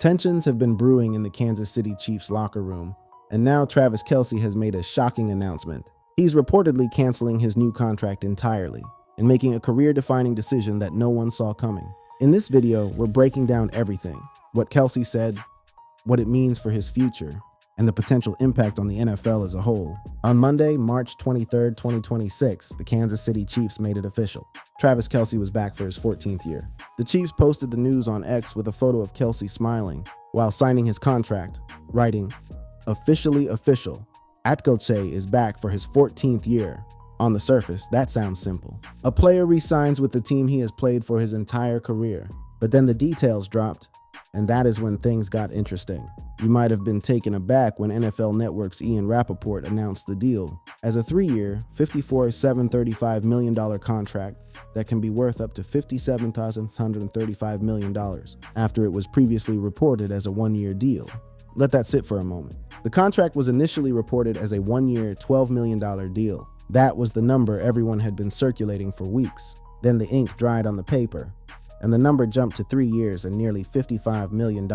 Tensions have been brewing in the Kansas City Chiefs locker room, and now Travis Kelce has made a shocking announcement. He's reportedly canceling his new contract entirely and making a career-defining decision that no one saw coming. In this video, we're breaking down everything: what Kelce said, what it means for his future, and the potential impact on the NFL as a whole. On Monday, March 23, 2026, the Kansas City Chiefs made it official. Travis Kelce was back for his 14th year. The Chiefs posted the news on X with a photo of Kelce smiling while signing his contract, writing, "Officially official. Kelce is back for his 14th year." On the surface, that sounds simple. A player re-signs with the team he has played for his entire career. But then the details dropped, and that is when things got interesting. You might have been taken aback when NFL Network's Ian Rappaport announced the deal as a 3-year, $54,735 million contract that can be worth up to $57,635 million after it was previously reported as a 1-year deal. Let that sit for a moment. The contract was initially reported as a 1-year, $12 million deal. That was the number everyone had been circulating for weeks. Then the ink dried on the paper, and the number jumped to 3 years and nearly $55 million.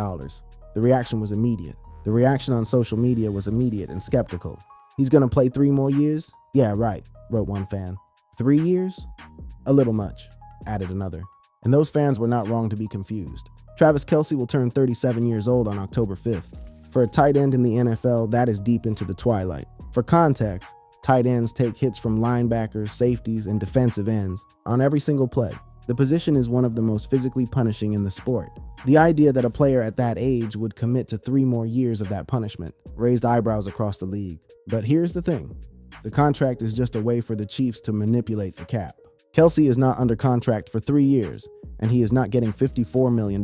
The reaction was immediate. The reaction on social media was immediate and skeptical. "He's gonna play 3 more years? Yeah, right," wrote one fan. "3 years? A little much," added another. And those fans were not wrong to be confused. Travis Kelce will turn 37 years old on October 5th. For a tight end in the NFL, that is deep into the twilight. For context, tight ends take hits from linebackers, safeties, and defensive ends on every single play. The position is one of the most physically punishing in the sport. The idea that a player at that age would commit to 3 more years of that punishment raised eyebrows across the league. But here's the thing. The contract is just a way for the Chiefs to manipulate the cap. Kelce is not under contract for 3 years, and he is not getting $54 million.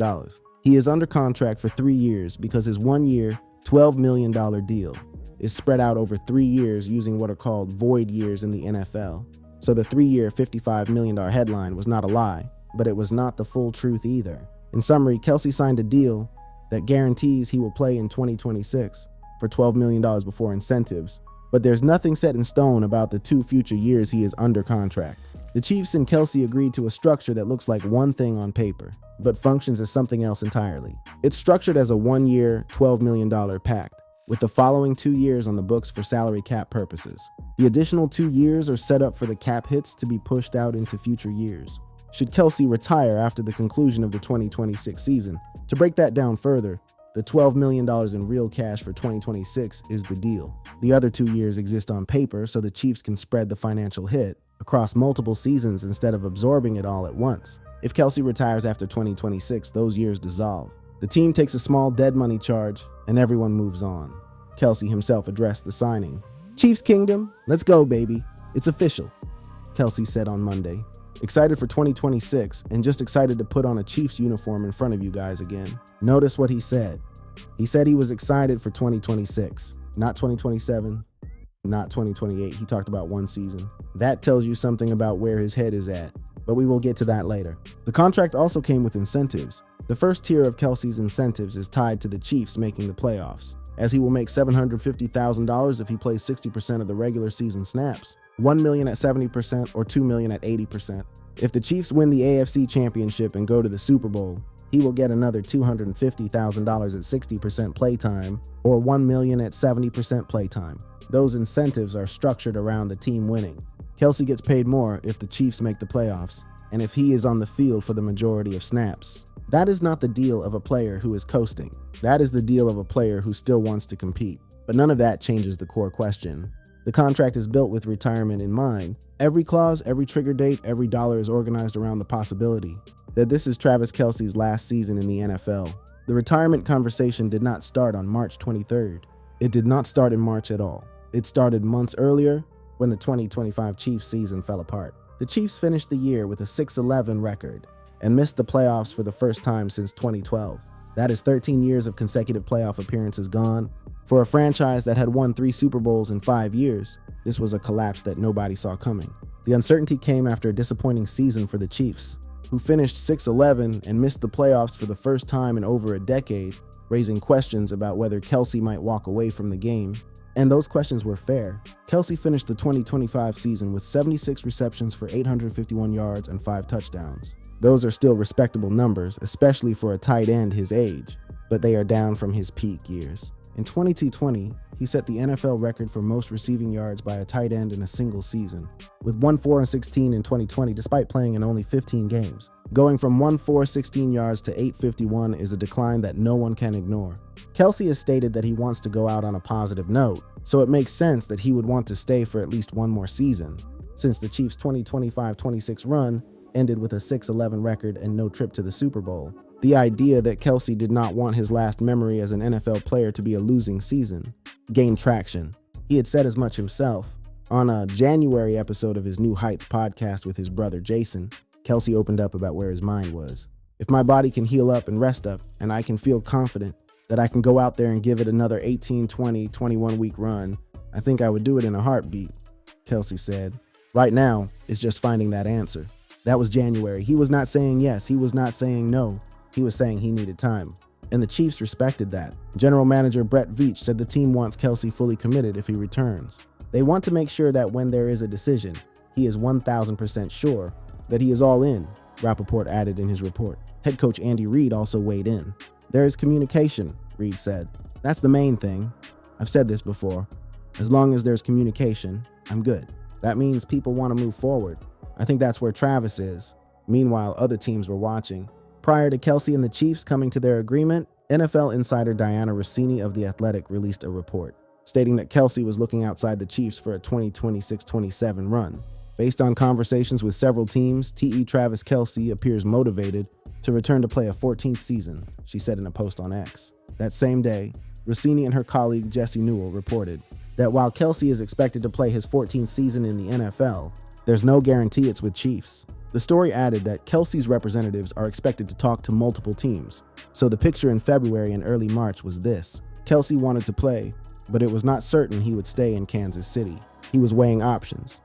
He is under contract for 3 years because his 1-year, $12 million deal is spread out over 3 years using what are called void years in the NFL. So the 3-year, $55 million headline was not a lie, but it was not the full truth either. In summary, Kelce signed a deal that guarantees he will play in 2026 for $12 million before incentives, but there's nothing set in stone about the 2 future years he is under contract. The Chiefs and Kelce agreed to a structure that looks like one thing on paper, but functions as something else entirely. It's structured as a 1-year, $12 million pact, with the following 2 years on the books for salary cap purposes. The additional 2 years are set up for the cap hits to be pushed out into future years, should Kelce retire after the conclusion of the 2026 season. To break that down further, the $12 million in real cash for 2026 is the deal. The other 2 years exist on paper so the Chiefs can spread the financial hit across multiple seasons instead of absorbing it all at once. If Kelce retires after 2026, those years dissolve. The team takes a small dead money charge, and everyone moves on. Kelce himself addressed the signing. "Chiefs Kingdom, let's go, baby. It's official," Kelce said on Monday. "Excited for 2026 and just excited to put on a Chiefs uniform in front of you guys again." Notice what he said. He said he was excited for 2026, not 2027, not 2028. He talked about 1 season. That tells you something about where his head is at, but we will get to that later. The contract also came with incentives. The first tier of Kelce's incentives is tied to the Chiefs making the playoffs, as he will make $750,000 if he plays 60% of the regular season snaps, $1 million at 70% or $2 million at 80%. If the Chiefs win the AFC Championship and go to the Super Bowl, he will get another $250,000 at 60% playtime or $1 million at 70% playtime. Those incentives are structured around the team winning. Kelce gets paid more if the Chiefs make the playoffs and if he is on the field for the majority of snaps. That is not the deal of a player who is coasting. That is the deal of a player who still wants to compete. But none of that changes the core question. The contract is built with retirement in mind. Every clause, every trigger date, every dollar is organized around the possibility that this is Travis Kelce's last season in the NFL. The retirement conversation did not start on March 23rd. It did not start in March at all. It started months earlier when the 2025 Chiefs season fell apart. The Chiefs finished the year with a 6-11 record and missed the playoffs for the first time since 2012. That is 13 years of consecutive playoff appearances gone. For a franchise that had won 3 Super Bowls in 5 years, this was a collapse that nobody saw coming. The uncertainty came after a disappointing season for the Chiefs, who finished 6-11 and missed the playoffs for the first time in over a decade, raising questions about whether Kelce might walk away from the game. And those questions were fair. Kelce finished the 2025 season with 76 receptions for 851 yards and 5 touchdowns. Those are still respectable numbers, especially for a tight end his age. but they are down from his peak years. In 22-20, he set the NFL record for most receiving yards by a tight end in a single season, with 1,416 in 2020 despite playing in only 15 games. Going from 1,416 yards to 851 is a decline that no one can ignore. Kelce has stated that he wants to go out on a positive note, so it makes sense that he would want to stay for at least one more season, since the Chiefs' 2025-26 run ended with a 6-11 record and no trip to the Super Bowl. The idea that Kelce did not want his last memory as an NFL player to be a losing season gained traction. He had said as much himself. On a January episode of his New Heights podcast with his brother Jason, Kelce opened up about where his mind was. If my body can heal up and rest up, and I can feel confident that I can go out there and give it another 18, 20, 21-week run, I think I would do it in a heartbeat, Kelce said. Right now, it's just finding that answer. That was January. He was not saying yes. He was not saying no. He was saying he needed time. And the Chiefs respected that. General Manager Brett Veach said the team wants Kelce fully committed if he returns. They want to make sure that when there is a decision, he is 1,000% sure that he is all in, Rappaport added in his report. Head coach Andy Reid also weighed in. There is communication, Reid said. That's the main thing. I've said this before. As long as there's communication, I'm good. That means people want to move forward. I think that's where Travis is. Meanwhile, other teams were watching. Prior to Kelce and the Chiefs coming to their agreement, NFL insider Diana Rossini of The Athletic released a report, stating that Kelce was looking outside the Chiefs for a 2026-27 run. Based on conversations with several teams, TE Travis Kelce appears motivated to return to play a 14th season, she said in a post on X. That same day, Rossini and her colleague Jesse Newell reported that while Kelce is expected to play his 14th season in the NFL, there's no guarantee it's with Chiefs. The story added that Kelce's representatives are expected to talk to multiple teams. So the picture in February and early March was this. Kelce wanted to play, but it was not certain he would stay in Kansas City. He was weighing options.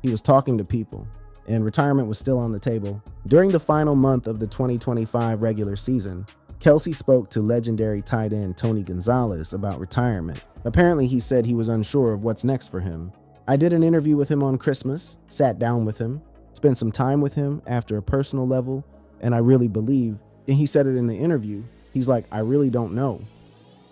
He was talking to people, and retirement was still on the table. During the final month of the 2025 regular season, Kelce spoke to legendary tight end Tony Gonzalez about retirement. Apparently, he said he was unsure of what's next for him. I did an interview with him on Christmas, sat down with him, spent some time with him after a personal level, and I really believe, and he said it in the interview, he's like, I really don't know.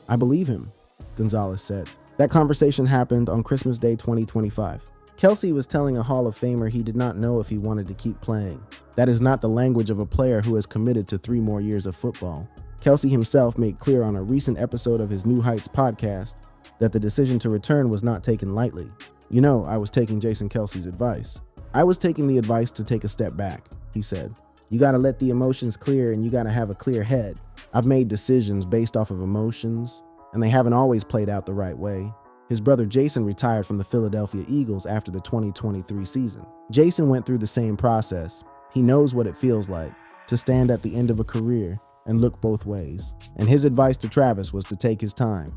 I believe him, Gonzalez said. That conversation happened on Christmas Day 2025. Kelce was telling a Hall of Famer he did not know if he wanted to keep playing. That is not the language of a player who has committed to 3 more years of football. Kelce himself made clear on a recent episode of his New Heights podcast that the decision to return was not taken lightly. You know, I was taking Jason Kelce's advice. I was taking the advice to take a step back, he said. You gotta let the emotions clear and you gotta have a clear head. I've made decisions based off of emotions, and they haven't always played out the right way. His brother Jason retired from the Philadelphia Eagles after the 2023 season. Jason went through the same process. He knows what it feels like to stand at the end of a career and look both ways. And his advice to Travis was to take his time.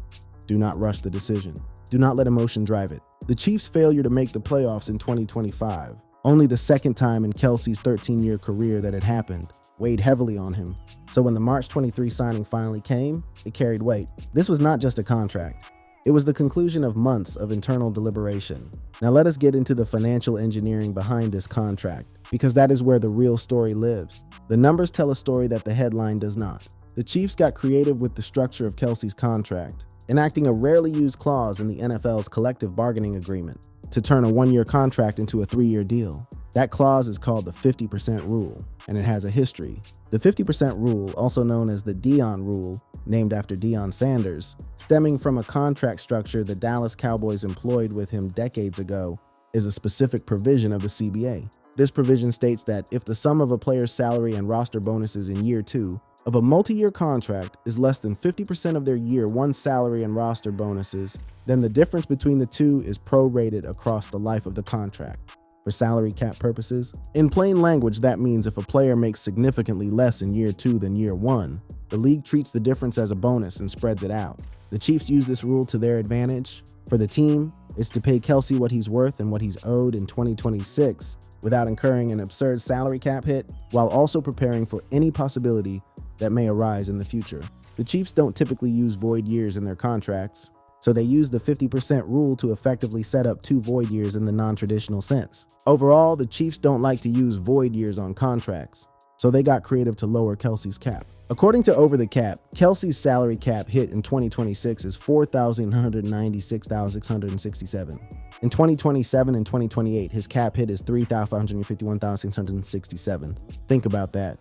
Do not rush the decision. Do not let emotion drive it. The Chiefs' failure to make the playoffs in 2025, only the second time in Kelce's 13-year career that it happened, weighed heavily on him. So when the March 23 signing finally came, it carried weight. This was not just a contract. It was the conclusion of months of internal deliberation. Now let us get into the financial engineering behind this contract, because that is where the real story lives. The numbers tell a story that the headline does not. The Chiefs got creative with the structure of Kelce's contract, enacting a rarely used clause in the NFL's collective bargaining agreement to turn a 1-year contract into a 3-year deal. That clause is called the 50% rule, and it has a history. The 50% rule, also known as the Deion rule, named after Deion Sanders, stemming from a contract structure the Dallas Cowboys employed with him decades ago, is a specific provision of the CBA. This provision states that if the sum of a player's salary and roster bonuses in year 2 of a multi-year contract is less than 50% of their year 1 salary and roster bonuses, then the difference between the two is prorated across the life of the contract. For salary cap purposes, in plain language, that means if a player makes significantly less in year 2 than year 1, the league treats the difference as a bonus and spreads it out. The Chiefs use this rule to their advantage. For the team, it's to pay Kelce what he's worth and what he's owed in 2026 without incurring an absurd salary cap hit, while also preparing for any possibility that may arise in the future. The Chiefs don't typically use void years in their contracts, so they use the 50% rule to effectively set up 2 void years in the non-traditional sense. Overall, the Chiefs don't like to use void years on contracts, so they got creative to lower Kelce's cap. According to Over the Cap, Kelce's salary cap hit in 2026 is $4,196,667. In 2027 and 2028, his cap hit is $3,551,667. Think about that.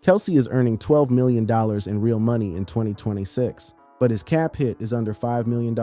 Kelce is earning $12 million in real money in 2026, but his cap hit is under $5 million.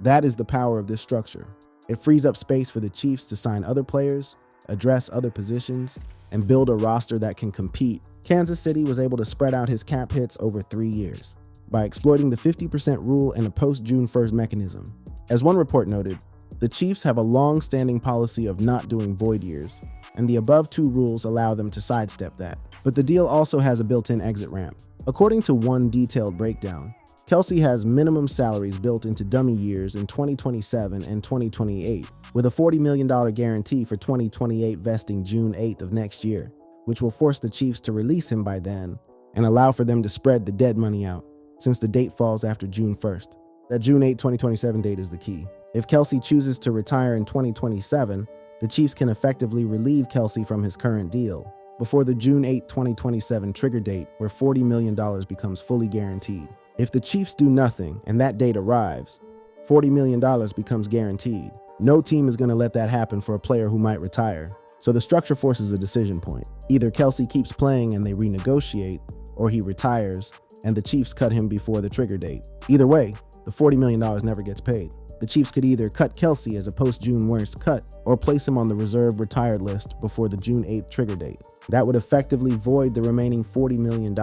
That is the power of this structure. It frees up space for the Chiefs to sign other players, address other positions, and build a roster that can compete. Kansas City was able to spread out his cap hits over 3 years by exploiting the 50% rule and a post-June 1st mechanism. As one report noted, the Chiefs have a long-standing policy of not doing void years, and the above two rules allow them to sidestep that. But the deal also has a built-in exit ramp. According to one detailed breakdown, Kelce has minimum salaries built into dummy years in 2027 and 2028, with a $40 million guarantee for 2028 vesting June 8th of next year, which will force the Chiefs to release him by then and allow for them to spread the dead money out, since the date falls after June 1st. That June 8, 2027 date is the key. If Kelce chooses to retire in 2027, the Chiefs can effectively relieve Kelce from his current deal before the June 8, 2027 trigger date, where $40 million becomes fully guaranteed. If the Chiefs do nothing and that date arrives, $40 million becomes guaranteed. No team is going to let that happen for a player who might retire. So the structure forces a decision point. Either Kelce keeps playing and they renegotiate, or he retires and the Chiefs cut him before the trigger date. Either way, the $40 million never gets paid. The Chiefs could either cut Kelce as a post-June 1st cut or place him on the reserve retired list before the June 8th trigger date. That would effectively void the remaining $40 million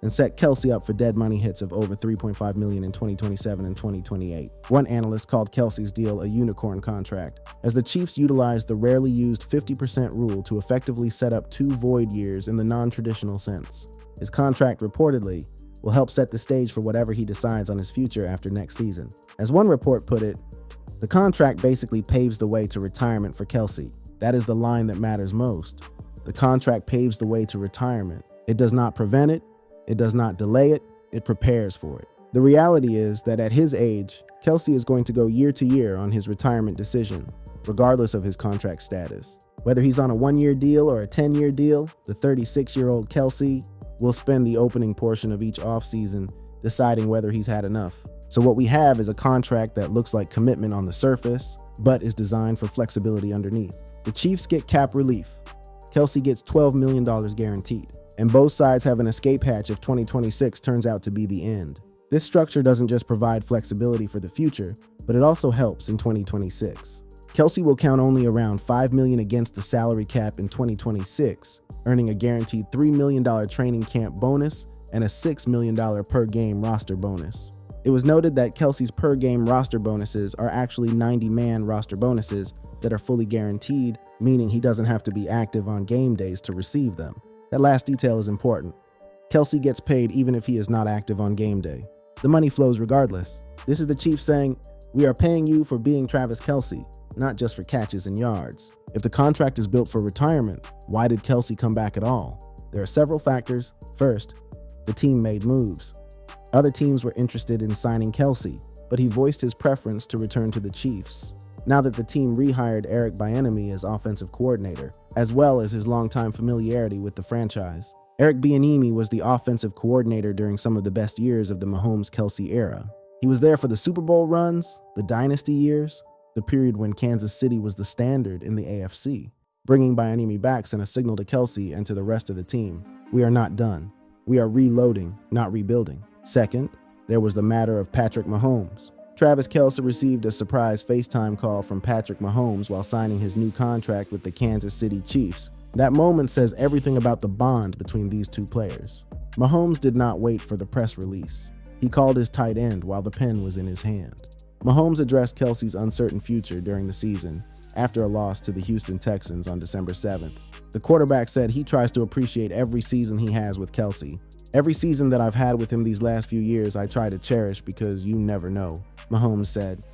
and set Kelce up for dead money hits of over $3.5 million in 2027 and 2028. One analyst called Kelce's deal a unicorn contract, as the Chiefs utilized the rarely used 50% rule to effectively set up 2 void years in the non-traditional sense. His contract reportedly will help set the stage for whatever he decides on his future after next season. As one report put it, the contract basically paves the way to retirement for Kelce. That is the line that matters most. The contract paves the way to retirement. It does not prevent it. It does not delay it, it prepares for it. The reality is that at his age, Kelce is going to go year to year on his retirement decision, regardless of his contract status. Whether he's on a 1-year deal or a 10-year deal, the 36-year-old Kelce will spend the opening portion of each offseason deciding whether he's had enough. So what we have is a contract that looks like commitment on the surface, but is designed for flexibility underneath. The Chiefs get cap relief. Kelce gets $12 million guaranteed. And both sides have an escape hatch if 2026 turns out to be the end. This structure doesn't just provide flexibility for the future, but it also helps in 2026. Kelce will count only around $5 million against the salary cap in 2026, earning a guaranteed $3 million training camp bonus and a $6 million per game roster bonus. It was noted that Kelce's per game roster bonuses are actually 90-man roster bonuses that are fully guaranteed, meaning he doesn't have to be active on game days to receive them. That last detail is important. Kelce gets paid even if he is not active on game day. The money flows regardless. This is the Chiefs saying, we are paying you for being Travis Kelce, not just for catches and yards. If the contract is built for retirement, why did Kelce come back at all? There are several factors. First, the team made moves. Other teams were interested in signing Kelce, but he voiced his preference to return to the Chiefs. Now that the team rehired Eric Bieniemy as offensive coordinator, as well as his longtime familiarity with the franchise. Eric Bieniemy was the offensive coordinator during some of the best years of the Mahomes-Kelce era. He was there for the Super Bowl runs, the dynasty years, the period when Kansas City was the standard in the AFC. Bringing Bieniemy back sent a signal to Kelce and to the rest of the team. We are not done. We are reloading, not rebuilding. Second, there was the matter of Patrick Mahomes. Travis Kelce received a surprise FaceTime call from Patrick Mahomes while signing his new contract with the Kansas City Chiefs. That moment says everything about the bond between these two players. Mahomes did not wait for the press release. He called his tight end while the pen was in his hand. Mahomes addressed Kelce's uncertain future during the season after a loss to the Houston Texans on December 7th. The quarterback said he tries to appreciate every season he has with Kelce. Every season that I've had with him these last few years, I try to cherish because you never know, Mahomes said.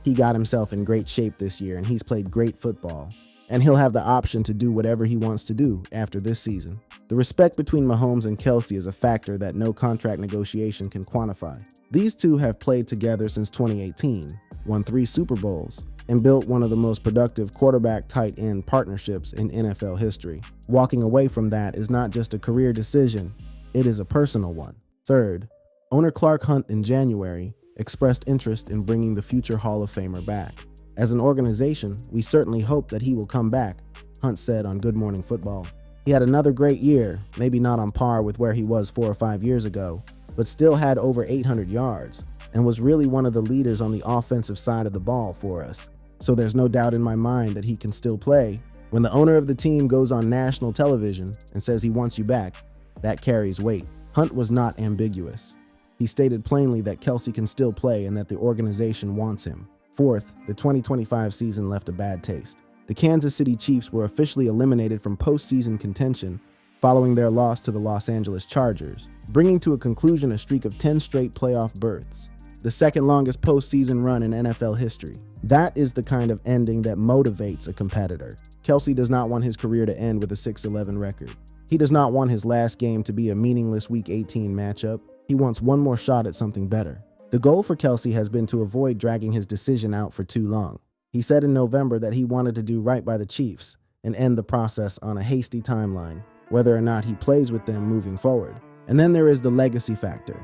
He got himself in great shape this year and he's played great football. And he'll have the option to do whatever he wants to do after this season. The respect between Mahomes and Kelce is a factor that no contract negotiation can quantify. These two have played together since 2018, won 3 Super Bowls, and built one of the most productive quarterback-tight end partnerships in NFL history. Walking away from that is not just a career decision, it is a personal one. Third, owner Clark Hunt in January expressed interest in bringing the future Hall of Famer back. As an organization, we certainly hope that he will come back, Hunt said on Good Morning Football. He had another great year, maybe not on par with where he was 4 or 5 years ago, but still had over 800 yards and was really one of the leaders on the offensive side of the ball for us. So there's no doubt in my mind that he can still play. When the owner of the team goes on national television and says he wants you back, that carries weight. Hunt was not ambiguous. He stated plainly that Kelce can still play and that the organization wants him. Fourth, the 2025 season left a bad taste. The Kansas City Chiefs were officially eliminated from postseason contention following their loss to the Los Angeles Chargers, bringing to a conclusion a streak of 10 straight playoff berths, the second longest postseason run in NFL history. That is the kind of ending that motivates a competitor. Kelce does not want his career to end with a 6-11 record. He does not want his last game to be a meaningless Week 18 matchup. He wants one more shot at something better. The goal for Kelce has been to avoid dragging his decision out for too long. He said in November that he wanted to do right by the Chiefs and end the process on a hasty timeline, whether or not he plays with them moving forward. And then there is the legacy factor.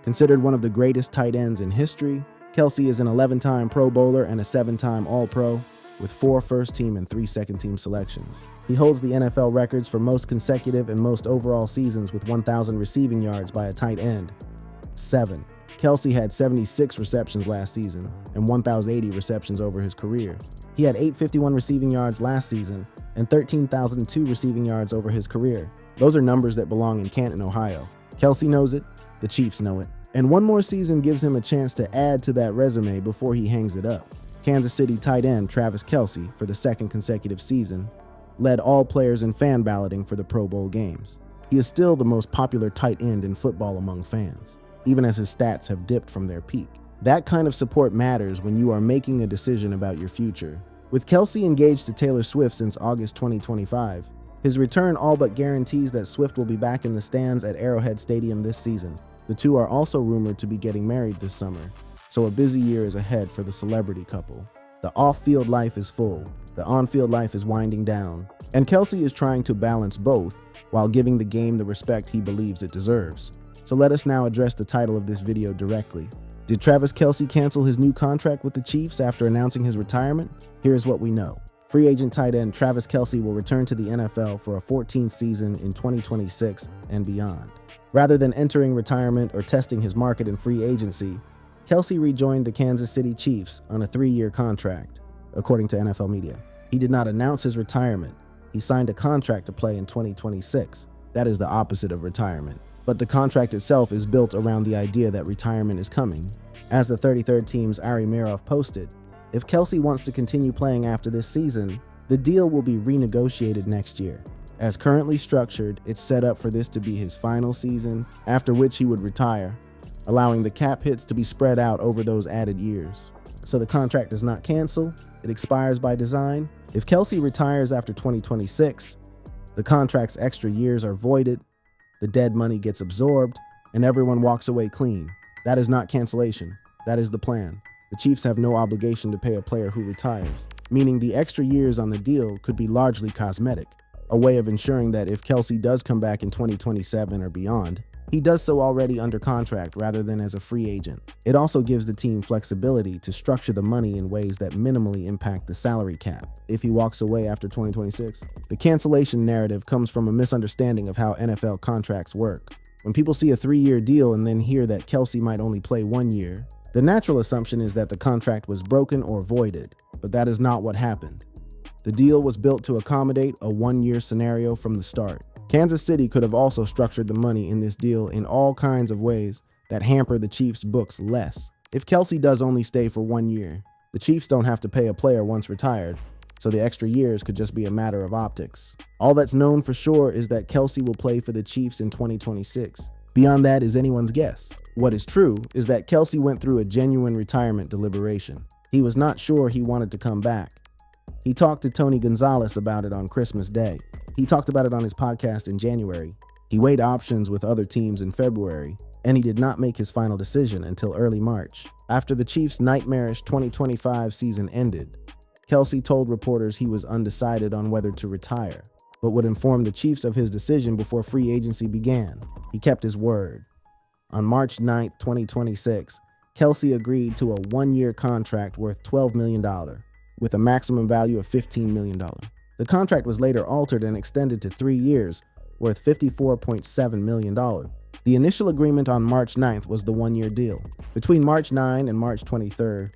Considered one of the greatest tight ends in history, Kelce is an 11-time Pro Bowler and a 7-time All-Pro, with 4 first-team and 3 second-team selections. He holds the NFL records for most consecutive and most overall seasons with 1,000 receiving yards by a tight end. 7. Kelce had 76 receptions last season and 1,080 receptions over his career. He had 851 receiving yards last season and 13,002 receiving yards over his career. Those are numbers that belong in Canton, Ohio. Kelce knows it, the Chiefs know it. And one more season gives him a chance to add to that resume before he hangs it up. Kansas City tight end Travis Kelce, for the second consecutive season, led all players in fan balloting for the Pro Bowl games. He is still the most popular tight end in football among fans, even as his stats have dipped from their peak. That kind of support matters when you are making a decision about your future. With Kelce engaged to Taylor Swift since August 2025, his return all but guarantees that Swift will be back in the stands at Arrowhead Stadium this season. The two are also rumored to be getting married this summer, so a busy year is ahead for the celebrity couple. The off-field life is full, the on-field life is winding down, and Kelce is trying to balance both while giving the game the respect he believes it deserves. So let us now address the title of this video directly. Did Travis Kelce cancel his new contract with the Chiefs after announcing his retirement? Here's what we know. Free agent tight end Travis Kelce will return to the NFL for a 14th season in 2026 and beyond. Rather than entering retirement or testing his market in free agency, Kelce rejoined the Kansas City Chiefs on a 3-year contract, according to NFL media. He did not announce his retirement. He signed a contract to play in 2026. That is the opposite of retirement. But the contract itself is built around the idea that retirement is coming. As the 33rd team's Ari Meirov posted, if Kelce wants to continue playing after this season, the deal will be renegotiated next year. As currently structured, it's set up for this to be his final season, after which he would retire, allowing the cap hits to be spread out over those added years. So the contract does not cancel, it expires by design. If Kelce retires after 2026, the contract's extra years are voided, the dead money gets absorbed, and everyone walks away clean. That is not cancellation. That is the plan. The Chiefs have no obligation to pay a player who retires, meaning the extra years on the deal could be largely cosmetic, a way of ensuring that if Kelce does come back in 2027 or beyond, he does so already under contract rather than as a free agent. It also gives the team flexibility to structure the money in ways that minimally impact the salary cap if he walks away after 2026. The cancellation narrative comes from a misunderstanding of how NFL contracts work. When people see a 3-year deal and then hear that Kelce might only play 1 year, the natural assumption is that the contract was broken or voided, but that is not what happened. The deal was built to accommodate a 1-year scenario from the start. Kansas City could have also structured the money in this deal in all kinds of ways that hamper the Chiefs' books less. If Kelce does only stay for 1 year, the Chiefs don't have to pay a player once retired, so the extra years could just be a matter of optics. All that's known for sure is that Kelce will play for the Chiefs in 2026. Beyond that is anyone's guess. What is true is that Kelce went through a genuine retirement deliberation. He was not sure he wanted to come back. He talked to Tony Gonzalez about it on Christmas Day. He talked about it on his podcast in January. He weighed options with other teams in February, and he did not make his final decision until early March. After the Chiefs' nightmarish 2025 season ended, Kelce told reporters he was undecided on whether to retire, but would inform the Chiefs of his decision before free agency began. He kept his word. On March 9, 2026, Kelce agreed to a one-year contract worth $12 million, with a maximum value of $15 million. The contract was later altered and extended to 3 years, worth $54.7 million. The initial agreement on March 9th was the one-year deal. Between March 9 and March 23rd,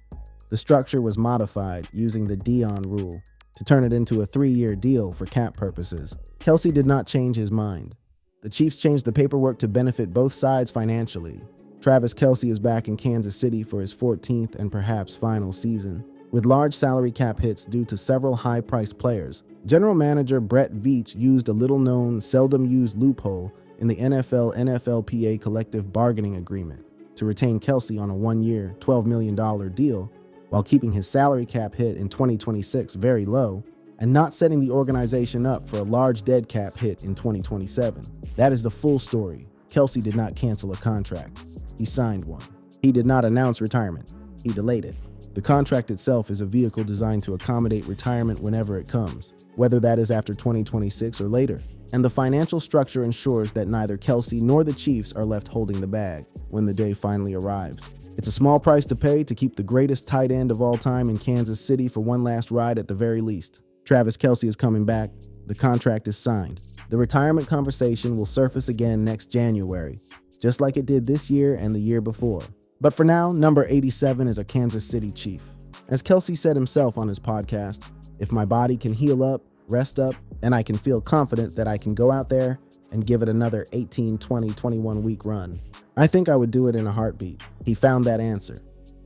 the structure was modified using the Dion rule to turn it into a 3-year deal for cap purposes. Kelce did not change his mind. The Chiefs changed the paperwork to benefit both sides financially. Travis Kelce is back in Kansas City for his 14th and perhaps final season, with large salary cap hits due to several high-priced players. General manager Brett Veach used a little-known, seldom-used loophole in the NFL-NFLPA collective bargaining agreement to retain Kelce on a one-year, $12 million deal while keeping his salary cap hit in 2026 very low and not setting the organization up for a large dead cap hit in 2027. That is the full story. Kelce did not cancel a contract. He signed one. He did not announce retirement. He delayed it. The contract itself is a vehicle designed to accommodate retirement whenever it comes, whether that is after 2026 or later. And the financial structure ensures that neither Kelce nor the Chiefs are left holding the bag when the day finally arrives. It's a small price to pay to keep the greatest tight end of all time in Kansas City for one last ride at the very least. Travis Kelce is coming back. The contract is signed. The retirement conversation will surface again next January, just like it did this year and the year before. But for now, number 87 is a Kansas City Chief. As Kelce said himself on his podcast, if my body can heal up, rest up, and I can feel confident that I can go out there and give it another 18, 20, 21 week run, I think I would do it in a heartbeat. He found that answer.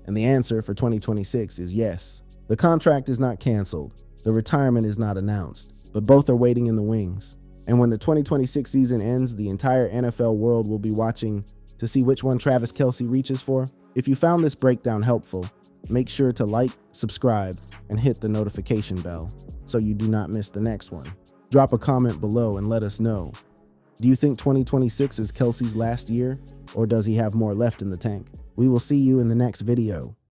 And the answer for 2026 is yes. The contract is not canceled. The retirement is not announced, but both are waiting in the wings. And when the 2026 season ends, the entire NFL world will be watching to see which one Travis Kelce reaches for. If you found this breakdown helpful, make sure to like, subscribe, and hit the notification bell so you do not miss the next one. Drop a comment below and let us know. Do you think 2026 is Kelce's last year, or does he have more left in the tank? We will see you in the next video.